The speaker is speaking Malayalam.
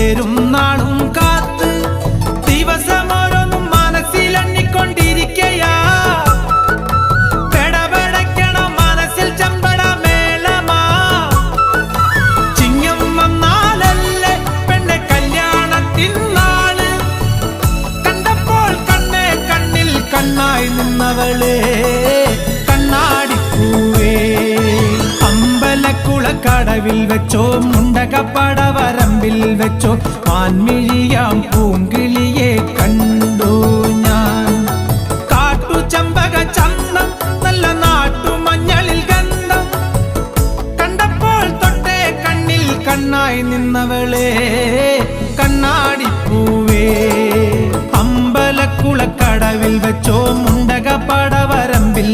ചേരും നാളും കാത്ത് ദിവസമോരോന്നും മനസ്സിലെണ്ണിക്കൊണ്ടിരിക്കയാ. പെടപെടയ്ക്കണം മനസ്സിൽ ചമ്പട മേളമാ. ചിങ്ങം വന്നാലല്ലേ പെണ്ണെ കല്യാണത്തിൻ നാള്. കണ്ടപ്പോൾ കണ്ണേ കണ്ണിൽ കണ്ണായി നിന്നവളെ കണ്ണാടിപ്പൂവേ. അമ്പലക്കുളക്കടവിൽ വെച്ചോ മുണ്ടകപ്പടവരമ്പിൽ വെച്ചോ മാൻമിഴിയാം പൂങ്കിളിയെ കണ്ണു